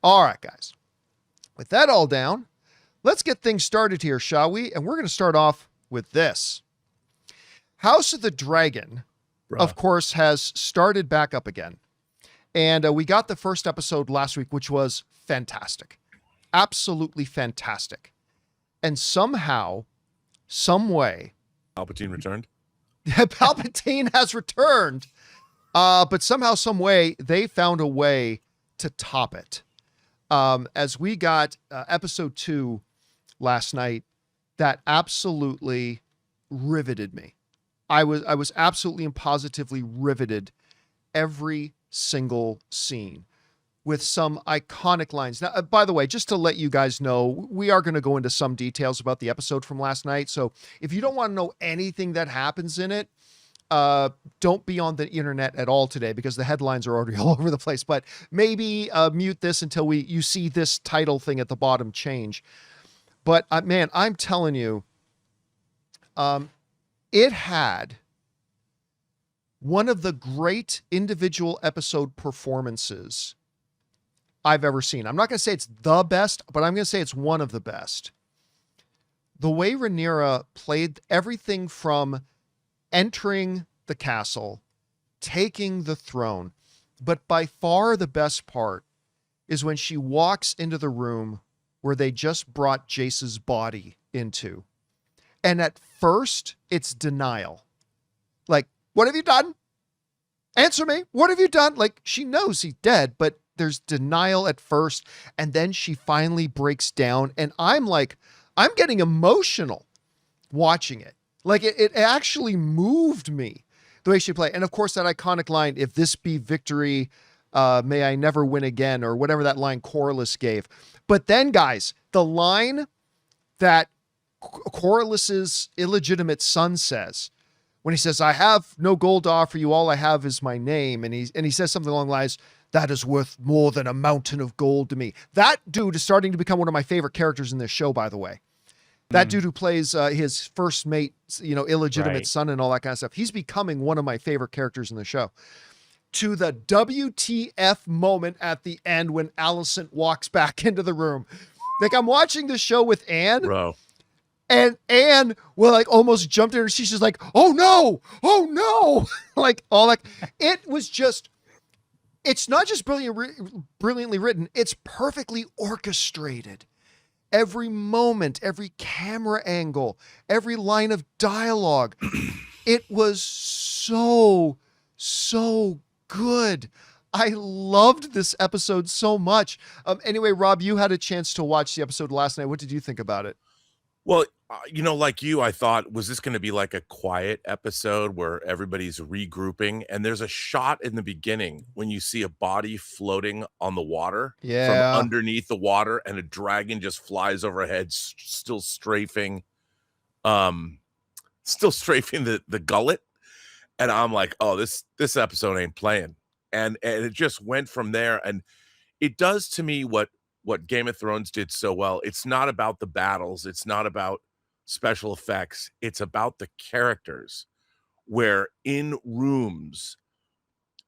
All right, guys. With that all down, let's get things started here, shall we? And we're going to start off with this. House of the Dragon, of course, has started back up again. And we got the first episode last week, which was fantastic. Absolutely fantastic. And somehow, some way... Palpatine returned? Palpatine has returned. But somehow, some way, they found a way to top it. As we got episode 2 last night, that absolutely riveted me. I was absolutely and positively riveted every single scene with some iconic lines. Now, by the way, just to let you guys know, we are going to go into some details about the episode from last night. So if you don't want to know anything that happens in it, don't be on the internet at all today because the headlines are already all over the place. But maybe mute this until you see this title thing at the bottom change. But man, I'm telling you, it had one of the great individual episode performances I've ever seen. I'm not going to say it's the best, but I'm going to say it's one of the best. The way Rhaenyra played everything from entering the castle, taking the throne, but by far the best part is when she walks into the room where they just brought Jace's body into. And at first, it's denial. Like, what have you done? Answer me. What have you done? Like, she knows he's dead, but there's denial at first. And then she finally breaks down. And I'm like, I'm getting emotional watching it. Like, it actually moved me the way she played. And of course, that iconic line, if this be victory, may I never win again, or whatever that line Corlys gave. But then, guys, the line that Corlys's illegitimate son says, when he says, I have no gold to offer you, all I have is my name. And he says something along the lines, that is worth more than a mountain of gold to me. That dude is starting to become one of my favorite characters in this show, by the way. That dude who plays his first mate, illegitimate son and all that kind of stuff. He's becoming one of my favorite characters in the show. To the WTF moment at the end when Alicent walks back into the room. Like, I'm watching the show with Anne. Bro. And Anne will like almost jumped in her. She's just like, oh no. Like all like, it was just, it's not just brilliantly written. It's perfectly orchestrated. Every moment, every camera angle, every line of dialogue. It was so good. I loved this episode so much. Anyway, Rob, you had a chance to watch the episode last night. What did you think about it? Well, like you, I thought, was this going to be like a quiet episode where everybody's regrouping? And there's a shot in the beginning when you see a body floating on the water from underneath the water, and a dragon just flies overhead, still strafing the gullet. And I'm like, oh, this episode ain't playing. And it just went from there. And it does to me what Game of Thrones did so well. It's not about the battles. It's not about special effects. It's about the characters, where in rooms,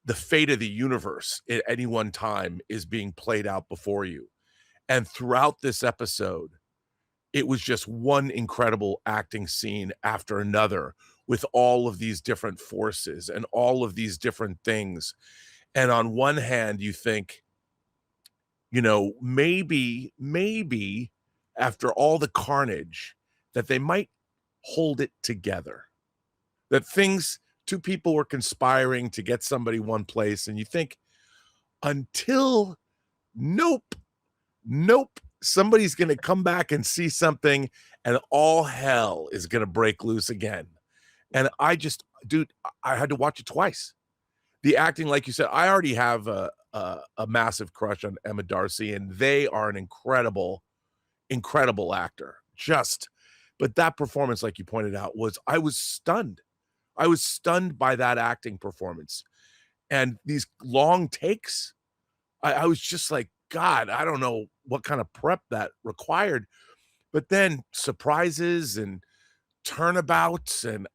the fate of the universe at any one time is being played out before you. And throughout this episode, it was just one incredible acting scene after another with all of these different forces and all of these different things. And on one hand, you think, maybe after all the carnage that they might hold it together, that two people were conspiring to get somebody one place. And you think until nope, somebody's going to come back and see something and all hell is going to break loose again. And I had to watch it twice. The acting, like you said, I already have a massive crush on Emma Darcy, and they are an incredible actor. But that performance, like you pointed out, I was stunned. I was stunned by that acting performance. And these long takes, I was just like, God, I don't know what kind of prep that required. But then surprises and turnabouts, and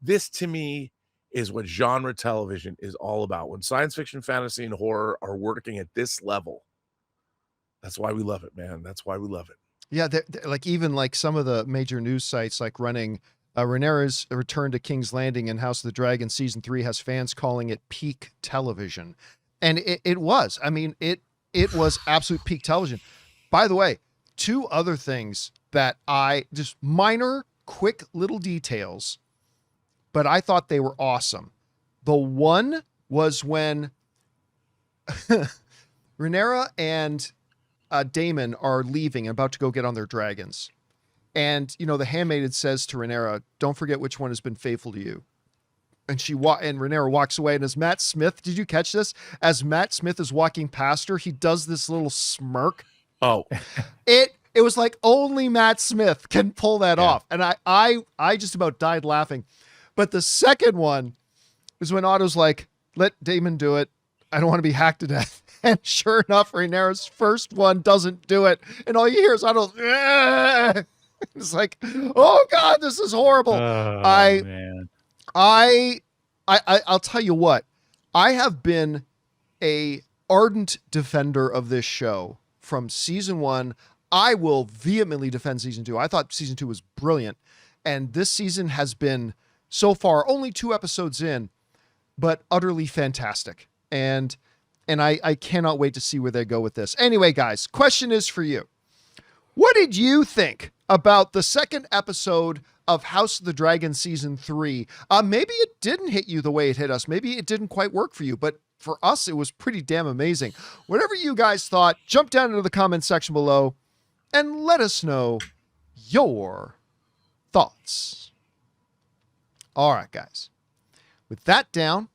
this to me is what genre television is all about. When science fiction, fantasy, and horror are working at this level, that's why we love it, man. That's why we love it. Yeah, like even like some of the major news sites like running Rhaenyra's return to King's Landing and House of the Dragon season 3 has fans calling it peak television. And it was. I mean, it was absolute peak television. By the way, two other things that just minor, quick little details, but I thought they were awesome. The one was when Rhaenyra and Daemon are leaving and about to go get on their dragons. And, the handmaiden says to Rhaenyra, don't forget which one has been faithful to you. And and Rhaenyra walks away. And as Matt Smith, did you catch this? As Matt Smith is walking past her, he does this little smirk. Oh, it was like only Matt Smith can pull that off. And I just about died laughing. But the second one is when Otto's like, let Daemon do it. I don't want to be hacked to death. And sure enough, Rhaenyra's first one doesn't do it. And all you hear is Otto's, it's like, oh God, this is horrible. Man. I'll tell you what, I have been a ardent defender of this show from season 1. I will vehemently defend season 2. I thought season 2 was brilliant. And this season has been so far only 2 episodes in, but utterly fantastic. And I cannot wait to see where they go with this. Anyway, guys, question is for you. What did you think about the second episode of House of the Dragon season 3? Maybe it didn't hit you the way it hit us. Maybe it didn't quite work for you, but for us, it was pretty damn amazing. Whatever you guys thought, jump down into the comment section below and let us know your thoughts. All right, guys. With that down,